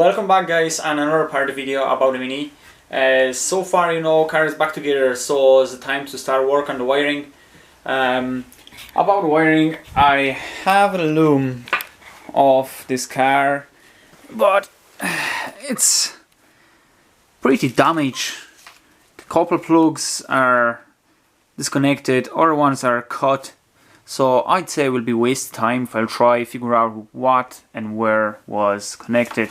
Welcome back guys, and another part of the video about the Mini. So far, car is back together, so it's time to start work on the wiring. About the wiring, I have a loom of this car, but it's pretty damaged. A couple plugs are disconnected, other ones are cut. So I'd say it will be waste time if I'll try figure out what and where was connected.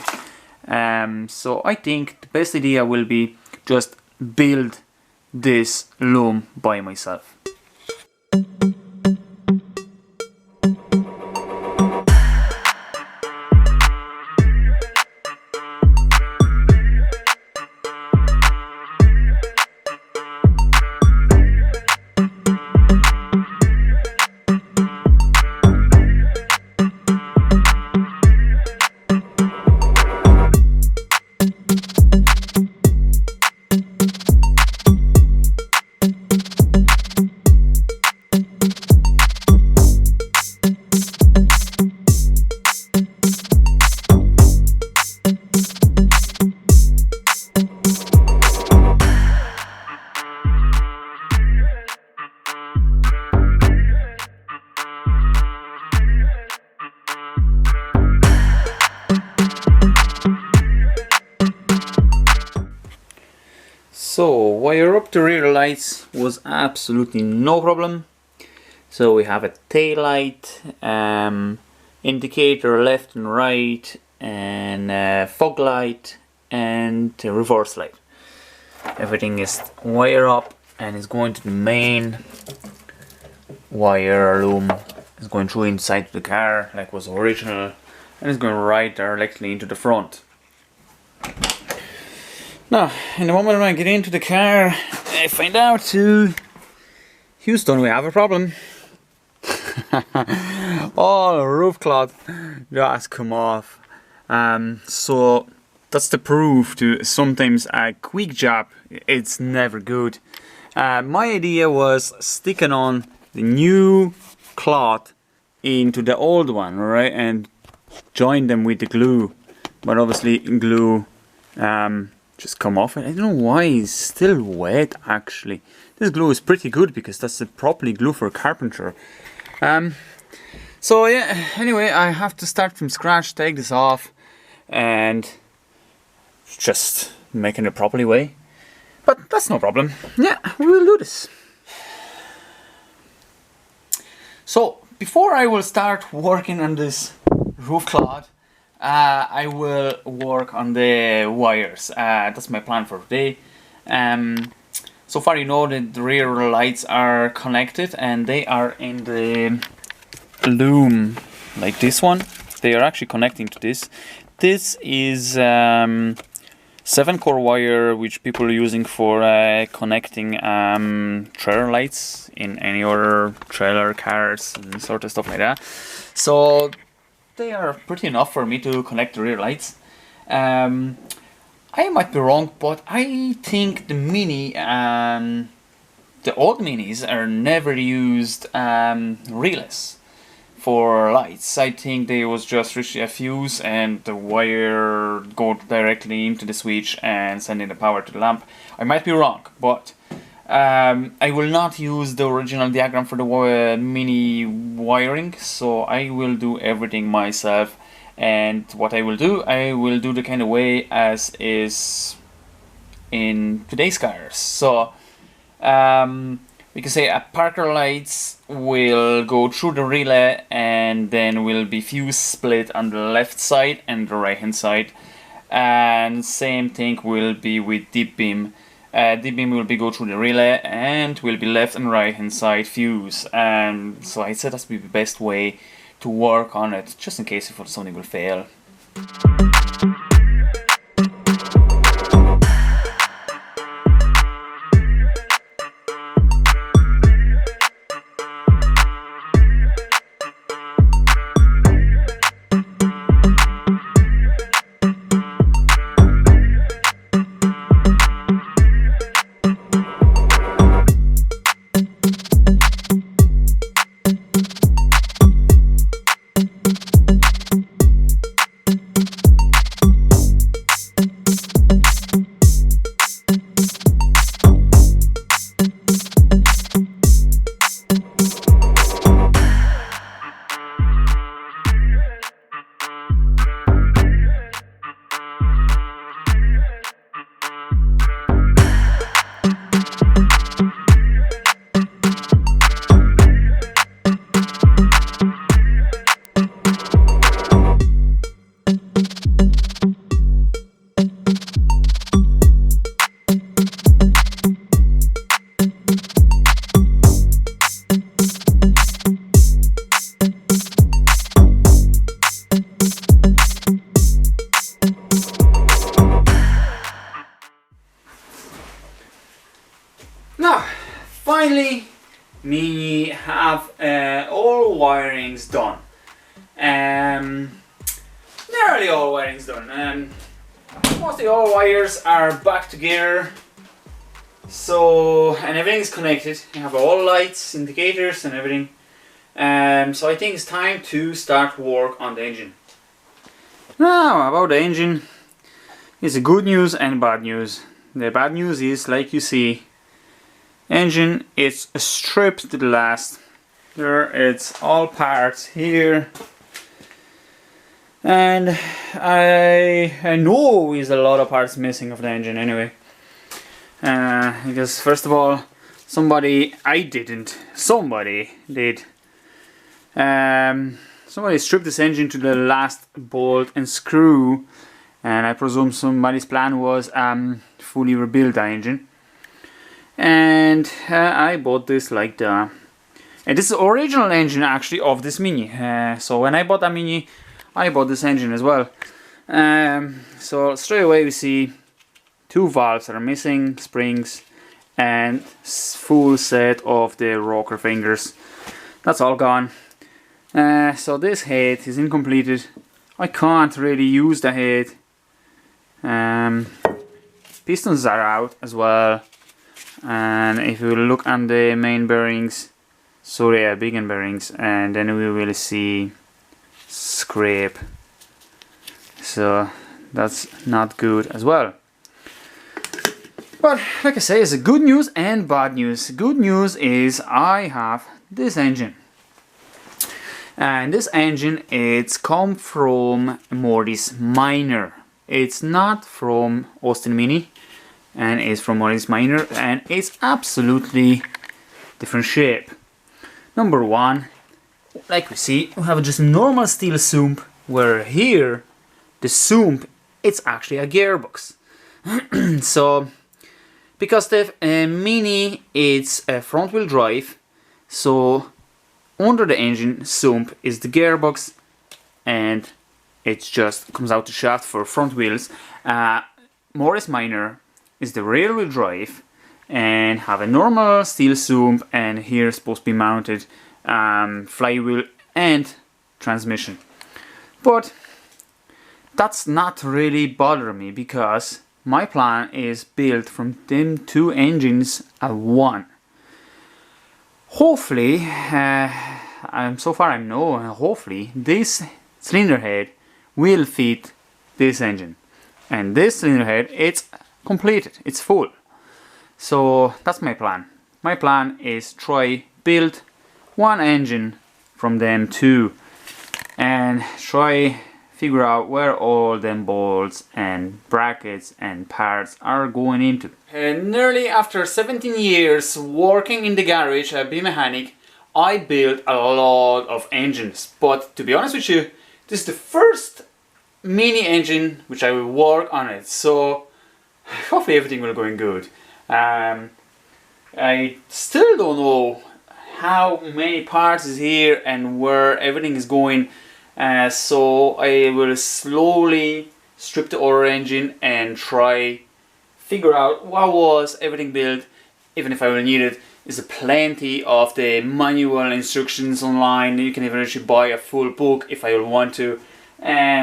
So I think the best idea will be just build this loom by myself. So wire up the rear lights was absolutely no problem. So we have a tail light, indicator left and right, and a fog light and a reverse light. Everything is wire up and is going to the main wire loom. It's going through inside the car like was original, and it's going right directly into the front. Now, in the moment when I get into the car, I find out to Houston, we have a problem. Oh, the roof cloth just come off. So that's the proof to sometimes a quick job, it's never good. My idea was sticking on the new cloth into the old one, right, and join them with the glue. But obviously glue just come off, and I don't know why it's still wet. Actually, this glue is pretty good because that's the properly glue for a carpenter. So yeah, anyway, I have to start from scratch, take this off and just making it properly way, but that's no problem. Yeah, we will do this. So before I will start working on this roof cloth, I will work on the wires. That's my plan for today. So far, that the rear lights are connected and they are in the loom, like this one. They are actually connecting to this. This is 7-core wire, which people are using for connecting trailer lights in any other trailer, cars, and sort of stuff like that. So they are pretty enough for me to connect the rear lights. I might be wrong, but I think the Mini, the old Minis are never used relays for lights. I think they was just literally a fuse and the wire go directly into the switch and sending the power to the lamp. I might be wrong, but I will not use the original diagram for the Mini wiring, so I will do everything myself. And what I will do the kind of way as is in today's cars. So we can say a Parker lights will go through the relay and then will be fuse split on the left side and the right hand side, and same thing will be with deep beam. Deep beam will be go through the relay and will be left and right hand side fuse. And so I said that's be the best way to work on it, just in case if something will fail. Now, finally, we have all wirings done. Nearly all wirings done. Mostly all wires are back together. So, and everything's connected. You have all lights, indicators and everything. So I think it's time to start work on the engine. Now, about the engine, it's good news and bad news. The bad news is, like you see, engine is stripped to the last. There, it's all parts here. And I know there's a lot of parts missing of the engine anyway. Because first of all, somebody did. Somebody stripped this engine to the last bolt and screw, and I presume somebody's plan was fully rebuild the engine. And I bought this like that. And this is the original engine actually of this Mini. So when I bought that Mini, I bought this engine as well. So straight away we see two valves that are missing, springs, and full set of the rocker fingers. That's all gone. So this head is incompleted. I can't really use the head. Pistons are out as well. And if you look on the main bearings, so they are big end bearings, and then we will see scrape. So that's not good as well. But like I say, it's a good news and bad news. Good news is I have this engine. And this engine, it's come from Morris Minor. It's not from Austin Mini, and it's from Morris Minor, and it's absolutely different shape. Number one, like we see, we have just a normal steel sump, where here, the sump, it's actually a gearbox. So, because the Mini, it's a front wheel drive, so under the engine sump is the gearbox, and it just comes out the shaft for front wheels. Morris Minor is the rear wheel drive and have a normal steel sump, and here is supposed to be mounted flywheel and transmission. But that's not really bothering me, because my plan is built from them two engines at one. Hopefully, so far I know, hopefully this cylinder head will fit this engine. And this cylinder head, it's completed, it's full. So that's my plan. My plan is try build one engine from them two, and try figure out where all them bolts and brackets and parts are going into. Nearly after 17 years working in the garage as a mechanic, I built a lot of engines. But to be honest with you, this is the first Mini engine which I will work on it. So hopefully everything will go good. I still don't know how many parts is here and where everything is going. So I will slowly strip the other engine and try figure out what was everything built. Even if I will need it, there's plenty of the manual instructions online. You can even actually buy a full book if I will want to.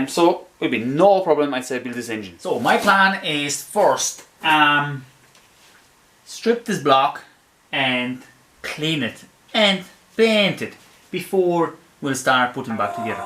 So it will be no problem I say build this engine. So my plan is first strip this block and clean it and paint it before we'll start putting back together.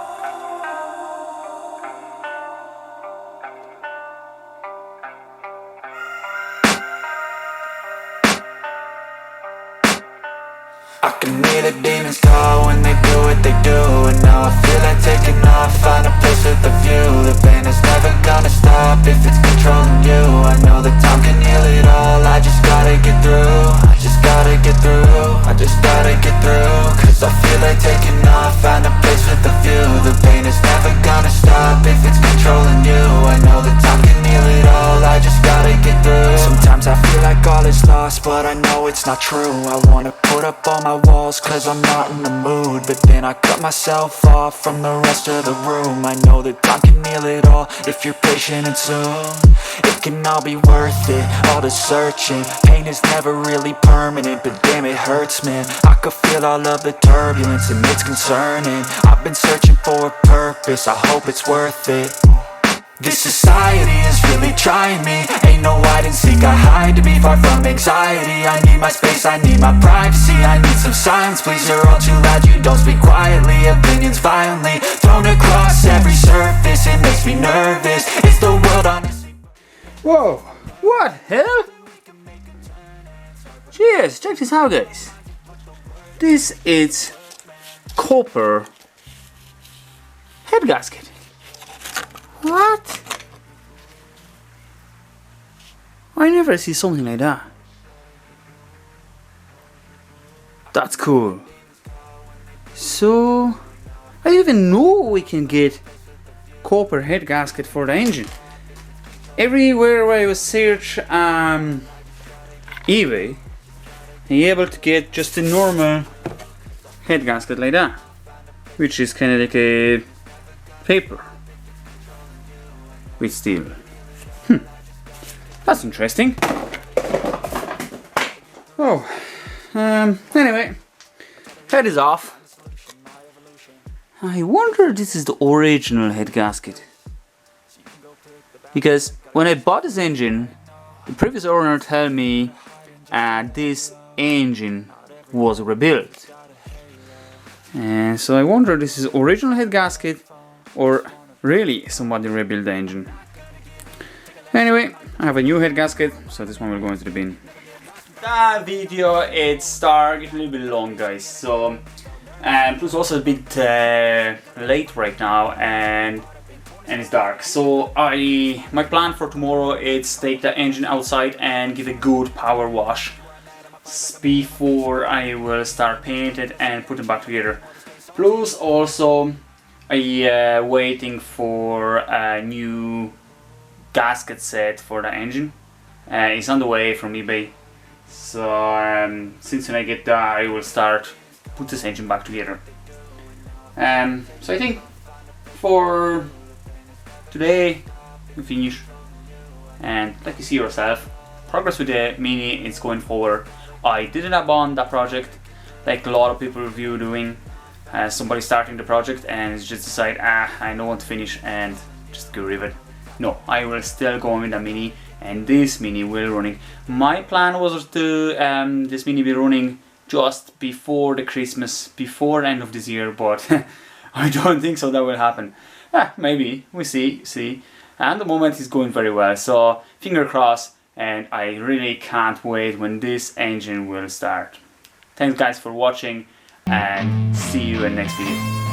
I can hear the demons call when they do what they do, and now I feel like taking off, find a place with a view. The pain is never gonna stop if it's controlling you. I know that time can heal it all, I just gotta get through. I just gotta get through, I just gotta get through. Cause I feel like taking off, find a place with a view. The pain is never gonna stop if it's controlling you. I know that time can heal it all, I just gotta get through. Sometimes I feel like all is lost, but I know it's not true. I wanna put up all my walls cause I'm not in the mood, but then I cut myself off from the rest of the room. I know that time can heal it all if you're patient and soon it can all be worth it, all the searching. Pain is never really permanent, but damn it hurts, man. I could feel all of the turbulence and it's concerning. I've been searching for a purpose, I hope it's worth it. This society is really trying me. Ain't no hide and seek, I hide to be far from anxiety. I need my space, I need my privacy. I need some silence, please, you're all too loud. You don't speak quietly, opinions violently thrown across every surface. It makes me nervous, it's the world honestly. Whoa, what hell? Cheers, check this out, guys. This is copper head gasket. What? I never see something like that. That's cool. So, I didn't even know we can get copper head gasket for the engine. Everywhere where I was search eBay, you're able to get just a normal head gasket like that, which is kind of like a paper with steel. That's interesting. Oh, anyway, head is off. I wonder if this is the original head gasket, because when I bought this engine, the previous owner told me this engine was rebuilt. And so I wonder if this is original head gasket or really somebody rebuilt the engine. Anyway, I have a new head gasket, so this one will go into the bin. That video, it's dark, it's a little bit long, guys, so plus also a bit late right now, and it's dark. So my plan for tomorrow is take the engine outside and give a good power wash before I will start paint it and put it back together. Plus also I waiting for a new gasket set for the engine. It's on the way from eBay. So since when I get that, I will start put this engine back together. So I think for today we finish, and like you see yourself, progress with the Mini is going forward. I didn't abandon that project like a lot of people review doing. Somebody starting the project and just decide, I don't want to finish and just get rid of it. No, I will still go with the Mini, and this Mini will running. My plan was to this Mini be running just before the Christmas, before the end of this year, but I don't think so that will happen. Maybe, we see. And the moment is going very well, so finger crossed, and I really can't wait when this engine will start. Thanks guys for watching, and see you in the next video.